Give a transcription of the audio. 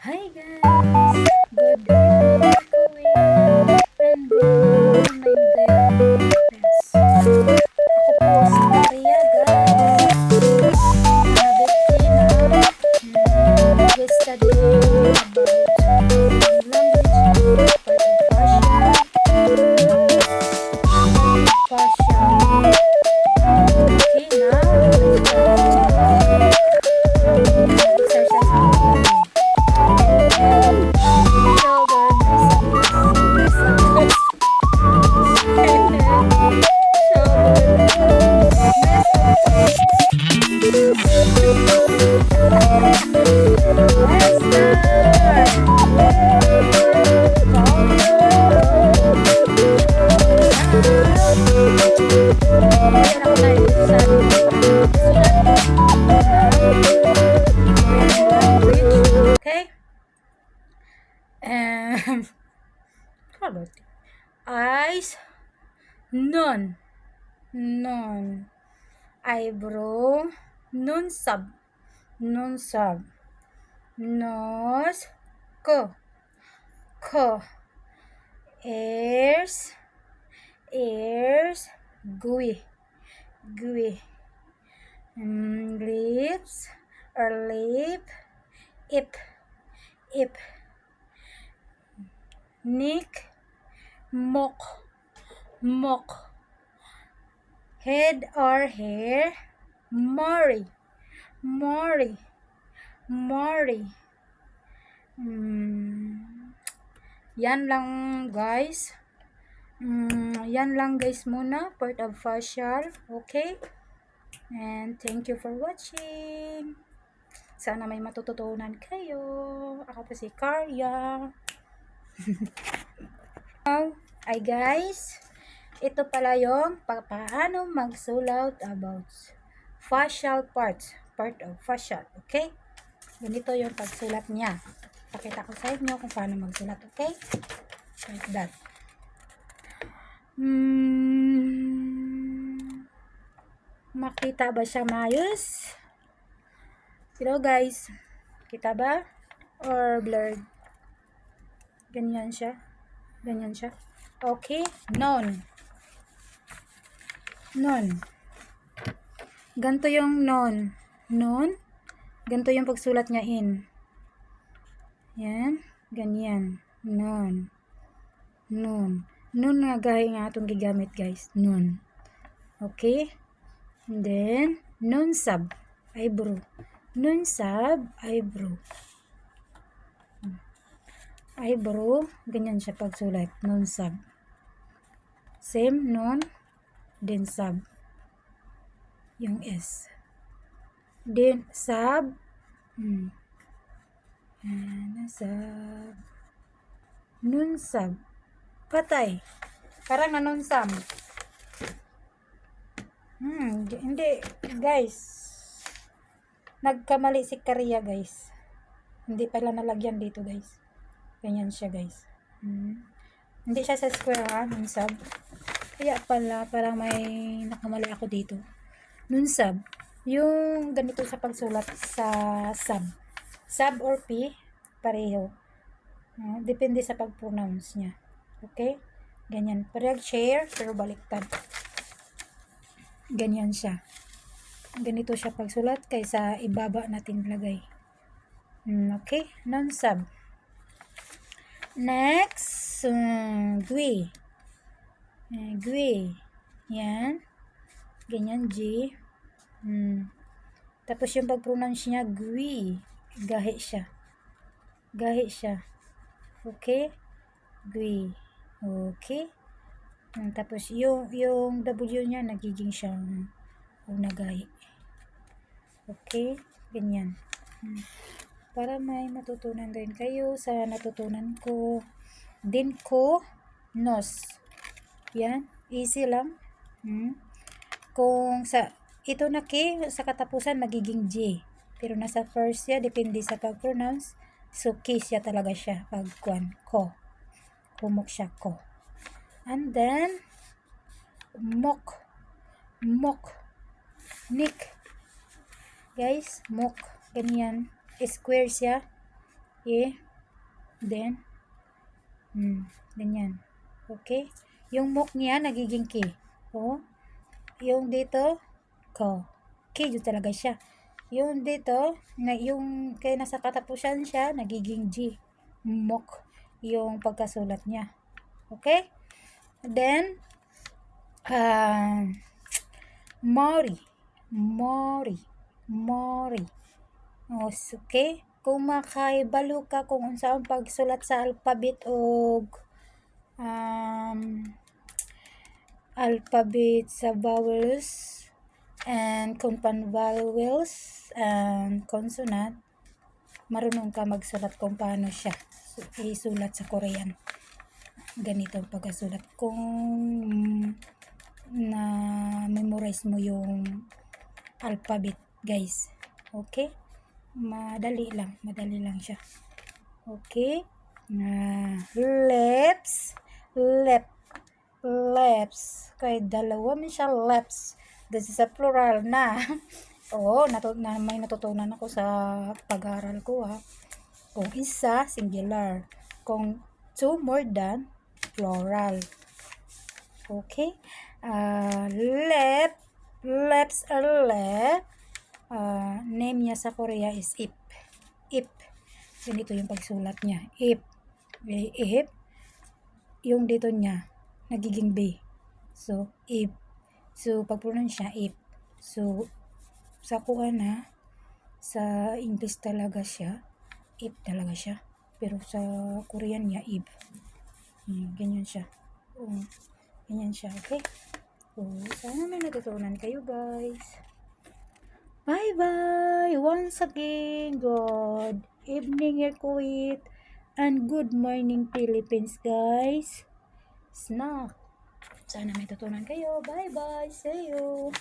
Hi guys! Good going and good my best. Ako po si Maria guys. Bettina. We studying about language, part of fashion. Okay, now exercise. Okay. Carrot. Eyes. None. None. Eyebrow. None sub. None sub. Nose. Ko. Ko. Ears. Ears. Gooey. Gooey. Lips. Or lip. Ip. Ip. Neck. Mock. Mock. Head or hair. Mori. Mori. Mori. Yan lang guys. Yan lang guys muna. Part of facial. Okay? And thank you for watching. Sana may matututunan kayo. Ako po si Karya. Ay guys, ito pala yung paano magsulat about facial parts. Part of facial. Okay? Ganito yung pagsulat niya. Pakita ko sa inyo kung paano magsulat. Okay? Like that. Makita ba siya maayos? Hello guys. Kita ba? Or blurred? Ganyan siya. Ganyan siya. Okay. None. None. Ganito yung none. None. Ganito yung pagsulat niya in. Yan. Ganyan. None. None. None nga gahi nga itong gigamit guys. None. Okay. And then, none sub. Eyebrow. None sub. Eyebrow. Eyebrow. Ganyan siya pagsulat. None sub. Same none. Then sub. Yung S. Then sub. Sub. Nun sub. Patay. Parang nanon sum. Hindi. Guys. Nagkamali si Karya guys. Hindi pala nalagyan dito guys. Ganyan siya guys. Hindi siya sa square ha. Nun sub. Kaya pala parang may nakamali ako dito. Nun sub. Yung ganito sa pagsulat sa sub. Sub or P, pareho. Depende sa pag-pronounce niya. Okay? Ganyan. Parang chair, pero baliktad. Ganyan siya. Ganito siya pagsulat kaysa ibaba natin lagay. Okay? Non-sub. Next, gui. Gui. Yan. Ganyan, G. Tapos yung pag-pronounce niya, gui. Gahi siya. Gahi siya. Okay? Gui. Okay? Tapos yung W niya nagiging siyang nagahi. Okay? Ganyan. Para may matutunan din kayo sa natutunan ko. Din ko, nose. Yan. Easy lang. Kung sa ito na K, sa katapusan magiging J. Pero nasa first siya, depende sa pag-pronounce. So, K siya talaga siya. Pag-kuan, ko. Kumok siya, ko. And then, mock. Mock. Nick. Guys, mock. Ganyan. Square siya. E, then, ganyan. Okay? Yung muk niya, nagiging ki. O, yung dito, ko. Ki, yun talaga siya. Yung dito, yung kaya nasa katapusan siya, nagiging G. Mok, yung pagkasulat niya. Okay? Then, Mori. Mori. Mori. Okay? Kung makaibalo ka kung unsa ang pagsulat sa alphabet o alphabet sa vowels and vowels and consonant, marunong ka magsulat kung paano siya isulat sa Korean. Ganito ang pagkasulat. Kung na memorize mo yung alphabet, guys. Okay? Madali lang siya. Okay? Lips, lips. Kay dalawa man siya lips. This is a plural na. Oo, may natutunan ako sa pag-aaral ko, ha. Kung isa, singular. Kung two, more than, plural. Okay? Lips are left. Name niya sa Korea is Ip. Ip. Ganito yung pagsulat niya. Ip. Ip. Yung dito niya, nagiging B. So, Ip. So, pag-pronounce siya, Ip. So, sa kuha na, sa English talaga siya, Ip talaga siya. Pero sa Korean niya, Ip. Ganyan siya. Ganyan siya, okay? So, sana may natutunan kayo, guys. Bye-bye! Once again, good evening, Kuwait, and good morning, Philippines, guys. Snack. Sana may tutunan kayo. Bye-bye! See you!